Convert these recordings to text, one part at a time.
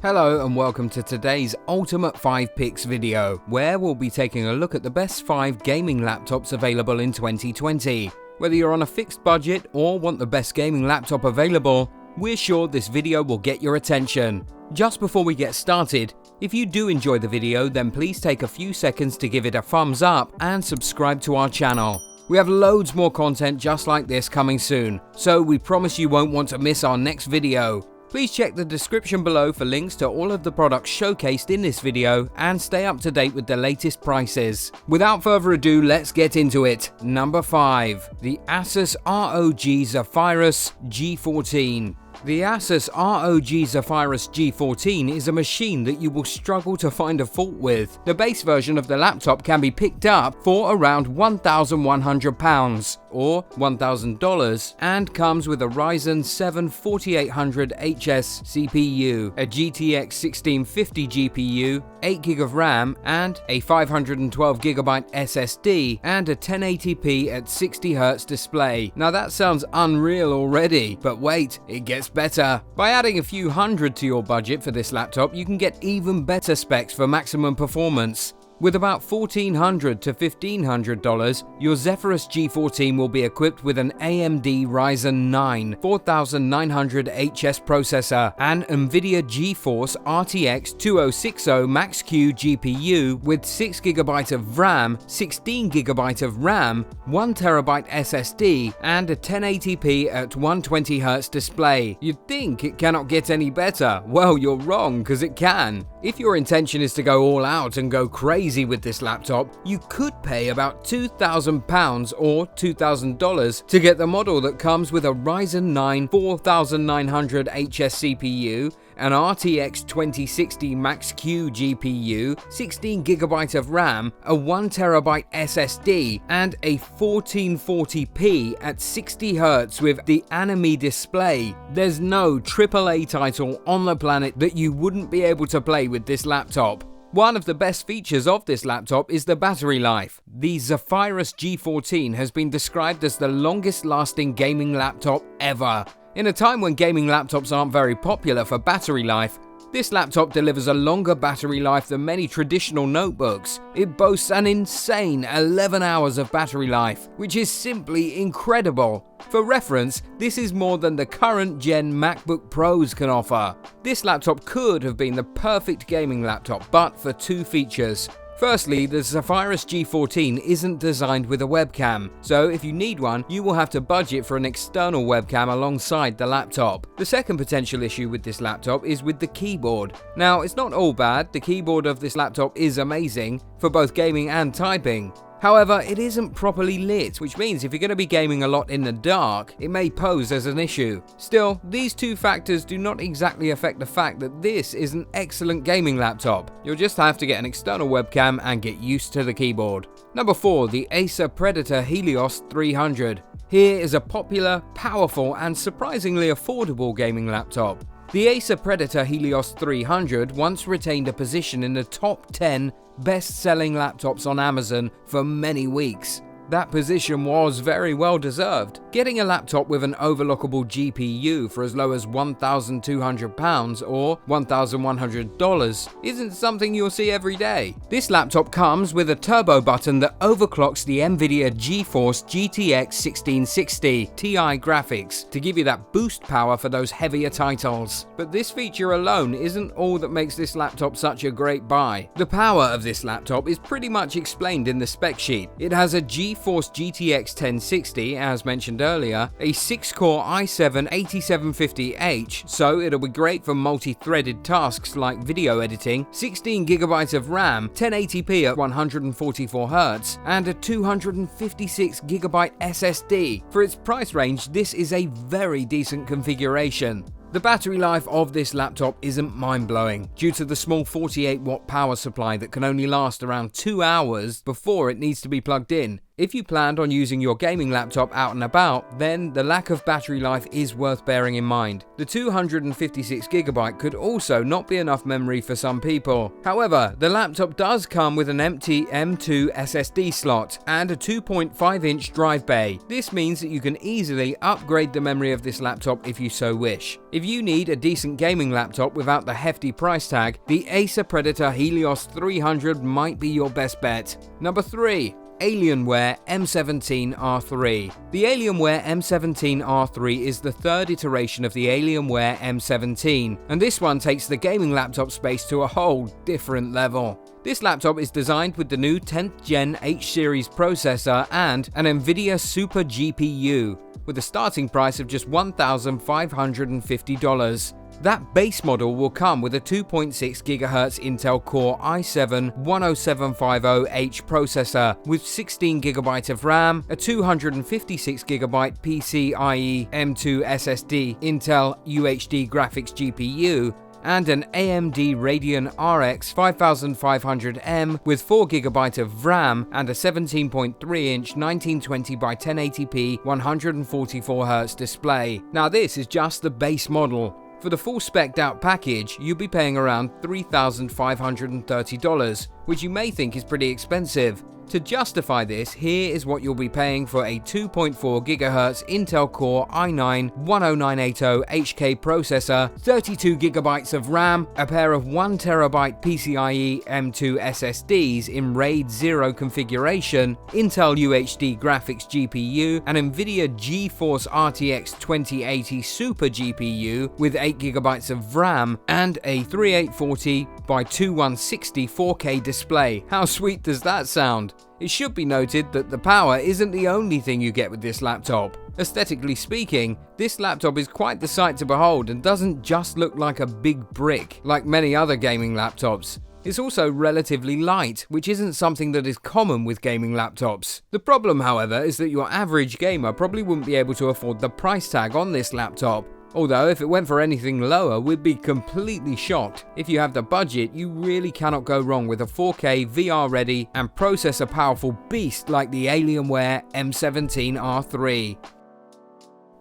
Hello and welcome to today's Ultimate 5 Picks video, where we'll be taking a look at the best 5 gaming laptops available in 2020. Whether you're on a fixed budget or want the best gaming laptop available, we're sure this video will get your attention. Just before we get started, if you do enjoy the video, then please take a few seconds to give it a thumbs up and subscribe to our channel. We have loads more content just like this coming soon, so we promise you won't want to miss our next video. Please check the description below for links to all of the products showcased in this video and stay up to date with the latest prices. Without further ado, let's get into it. Number 5. The Asus ROG ZEPHYRUS G14. The Asus ROG ZEPHYRUS G14 is a machine that you will struggle to find a fault with. The base version of the laptop can be picked up for around £1,100 or $1,000 and comes with a Ryzen 7 4800HS CPU, a GTX 1650 GPU, 8GB of RAM and a 512GB SSD and a 1080p at 60Hz display. Now that sounds unreal already, but wait, it gets better. By adding a few hundred to your budget for this laptop, you can get even better specs for maximum performance. With about $1,400 to $1,500, your ZEPHYRUS G14 will be equipped with an AMD Ryzen 9 4900HS processor, an NVIDIA GeForce RTX 2060 Max-Q GPU with 6GB of RAM, 16GB of RAM, 1TB SSD, and a 1080p at 120Hz display. You'd think it cannot get any better. Well, you're wrong, because it can. If your intention is to go all out and go crazy with this laptop, you could pay about £2,000 or $2,000 to get the model that comes with a Ryzen 9 4900HS CPU, an RTX 2060 Max-Q GPU, 16GB of RAM, a 1TB SSD, and a 1440p at 60Hz with the anime display. There's no AAA title on the planet that you wouldn't be able to play with this laptop. One of the best features of this laptop is the battery life. The ZEPHYRUS G14 has been described as the longest lasting gaming laptop ever. In a time when gaming laptops aren't very popular for battery life, this laptop delivers a longer battery life than many traditional notebooks. It boasts an insane 11 hours of battery life, which is simply incredible. For reference, this is more than the current gen MacBook Pros can offer. This laptop could have been the perfect gaming laptop, but for two features. Firstly, the ZEPHYRUS G14 isn't designed with a webcam, so if you need one, you will have to budget for an external webcam alongside the laptop. The second potential issue with this laptop is with the keyboard. Now, it's not all bad. The keyboard of this laptop is amazing for both gaming and typing. However, it isn't properly lit, which means if you're going to be gaming a lot in the dark, it may pose as an issue. Still, these two factors do not exactly affect the fact that this is an excellent gaming laptop. You'll just have to get an external webcam and get used to the keyboard. Number 4. The Acer Predator Helios 300. Here is a popular, powerful, and surprisingly affordable gaming laptop. The Acer Predator Helios 300 once retained a position in the top 10 best-selling laptops on Amazon for many weeks. That position was very well deserved. Getting a laptop with an overclockable GPU for as low as £1,200 or $1,100 isn't something you'll see every day. This laptop comes with a turbo button that overclocks the NVIDIA GeForce GTX 1660 Ti graphics to give you that boost power for those heavier titles. But this feature alone isn't all that makes this laptop such a great buy. The power of this laptop is pretty much explained in the spec sheet. It has a GeForce GTX 1060, as mentioned earlier, a 6-core i7 8750H, so it'll be great for multi-threaded tasks like video editing, 16GB of RAM, 1080p at 144Hz, and a 256GB SSD. For its price range, this is a very decent configuration. The battery life of this laptop isn't mind-blowing due to the small 48-watt power supply that can only last around 2 hours before it needs to be plugged in. If you planned on using your gaming laptop out and about, then the lack of battery life is worth bearing in mind. The 256GB could also not be enough memory for some people. However, the laptop does come with an empty M2 SSD slot and a 2.5-inch drive bay. This means that you can easily upgrade the memory of this laptop if you so wish. If you need a decent gaming laptop without the hefty price tag, the Acer Predator Helios 300 might be your best bet. Number 3. Alienware M17R3. The Alienware M17R3 is the third iteration of the Alienware M17, and this one takes the gaming laptop space to a whole different level. This laptop is designed with the new 10th Gen H-series processor and an NVIDIA Super GPU, with a starting price of just $1,550. That base model will come with a 2.6 GHz Intel Core i7-10750H processor with 16 GB of RAM, a 256 GB PCIe M2 SSD, Intel UHD graphics GPU, and an AMD Radeon RX 5500M with 4 GB of RAM and a 17.3-inch 1920x1080p 144Hz display. Now this is just the base model. For the full spec'd out package, you'll be paying around $3,530, which you may think is pretty expensive. To justify this, here is what you'll be paying for a 2.4 GHz Intel Core i9-10980HK processor, 32 GB of RAM, a pair of 1 TB PCIe M2 SSDs in RAID 0 configuration, Intel UHD graphics GPU, an NVIDIA GeForce RTX 2080 Super GPU with 8 GB of RAM, and a 3840x2160 4K display. How sweet does that sound? It should be noted that the power isn't the only thing you get with this laptop. Aesthetically speaking, this laptop is quite the sight to behold and doesn't just look like a big brick like many other gaming laptops. It's also relatively light, which isn't something that is common with gaming laptops. The problem, however, is that your average gamer probably wouldn't be able to afford the price tag on this laptop. Although if it went for anything lower, we'd be completely shocked. If you have the budget, you really cannot go wrong with a 4K VR ready and processor powerful beast like the Alienware M17R3.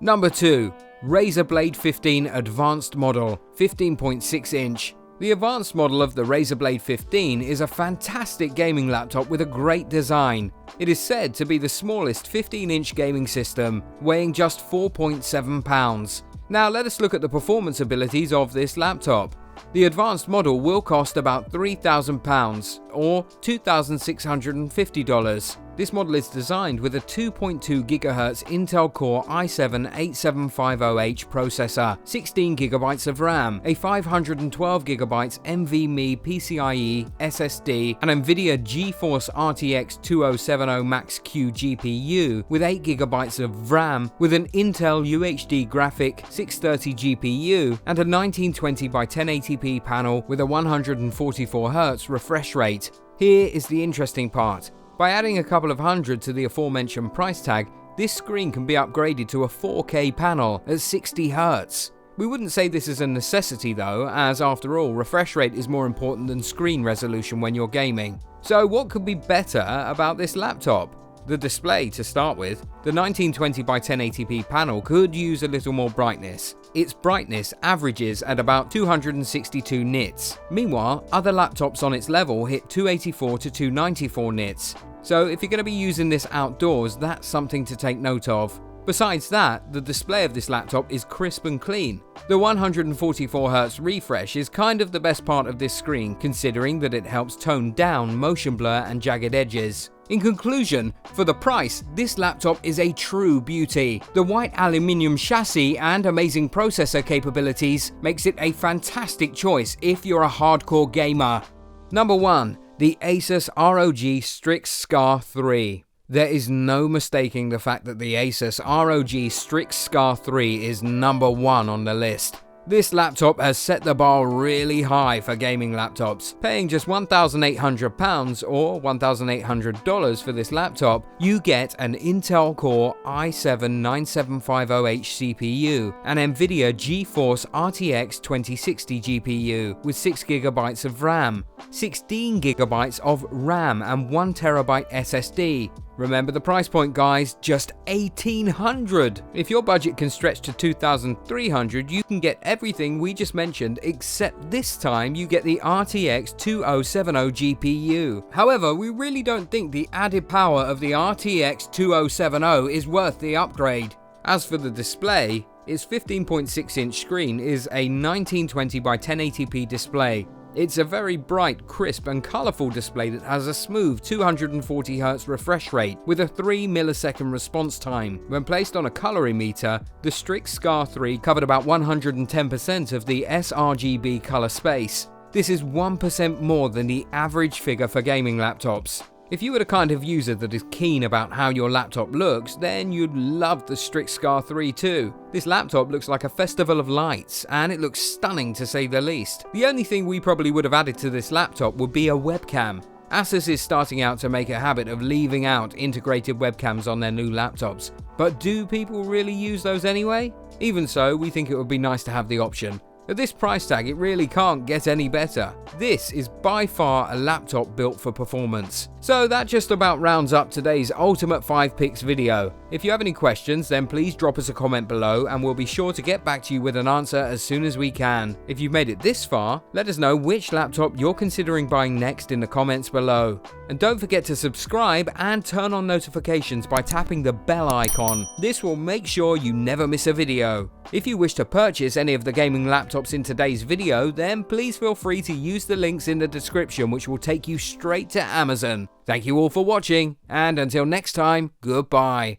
Number 2. Razer Blade 15 Advanced Model, 15.6 inch. The advanced model of the Razer Blade 15 is a fantastic gaming laptop with a great design. It is said to be the smallest 15-inch gaming system, weighing just 4.7 pounds. Now let us look at the performance abilities of this laptop. The advanced model will cost about £3,000 or $2,650. This model is designed with a 2.2 GHz Intel Core i7-8750H processor, 16 GB of RAM, a 512 GB NVMe PCIe SSD, an NVIDIA GeForce RTX 2070 Max-Q GPU with 8 GB of RAM, with an Intel UHD graphic 630 GPU, and a 1920x1080p panel with a 144Hz refresh rate. Here is the interesting part. By adding a couple of hundred to the aforementioned price tag, this screen can be upgraded to a 4K panel at 60Hz. We wouldn't say this is a necessity though, as after all, refresh rate is more important than screen resolution when you're gaming. So what could be better about this laptop? The display to start with. The 1920x1080p panel could use a little more brightness. Its brightness averages at about 262 nits. Meanwhile, other laptops on its level hit 284 to 294 nits. So if you're going to be using this outdoors, that's something to take note of. Besides that, the display of this laptop is crisp and clean. The 144Hz refresh is kind of the best part of this screen, considering that it helps tone down motion blur and jagged edges. In conclusion, for the price, this laptop is a true beauty. The white aluminium chassis and amazing processor capabilities makes it a fantastic choice if you're a hardcore gamer. Number 1. The Asus ROG Strix Scar 3. There is no mistaking the fact that the Asus ROG Strix Scar 3 is number 1 on the list. This laptop has set the bar really high for gaming laptops. Paying just £1,800 or $1,800 for this laptop, you get an Intel Core i7-9750H CPU, an NVIDIA GeForce RTX 2060 GPU with 6 GB of RAM, 16 GB of RAM and 1 TB SSD, Remember the price point, guys, just $1,800. If your budget can stretch to $2,300, you can get everything we just mentioned, except this time you get the RTX 2070 GPU. However, we really don't think the added power of the RTX 2070 is worth the upgrade. As for the display, its 15.6-inch screen is a 1920 by 1080p display. It's a very bright, crisp and colourful display that has a smooth 240Hz refresh rate with a 3 millisecond response time. When placed on a colouring meter, the Strix Scar 3 covered about 110% of the sRGB colour space. This is 1% more than the average figure for gaming laptops. If you are the kind of user that is keen about how your laptop looks, then you'd love the Strix Scar 3 too. This laptop looks like a festival of lights, and it looks stunning to say the least. The only thing we probably would have added to this laptop would be a webcam. Asus is starting out to make a habit of leaving out integrated webcams on their new laptops. But do people really use those anyway? Even so, we think it would be nice to have the option. At this price tag, it really can't get any better. This is by far a laptop built for performance. So that just about rounds up today's Ultimate 5 Picks video. If you have any questions, then please drop us a comment below and we'll be sure to get back to you with an answer as soon as we can. If you've made it this far, let us know which laptop you're considering buying next in the comments below. And don't forget to subscribe and turn on notifications by tapping the bell icon. This will make sure you never miss a video. If you wish to purchase any of the gaming laptops in today's video, then please feel free to use the links in the description, which will take you straight to Amazon. Thank you all for watching, and until next time, goodbye.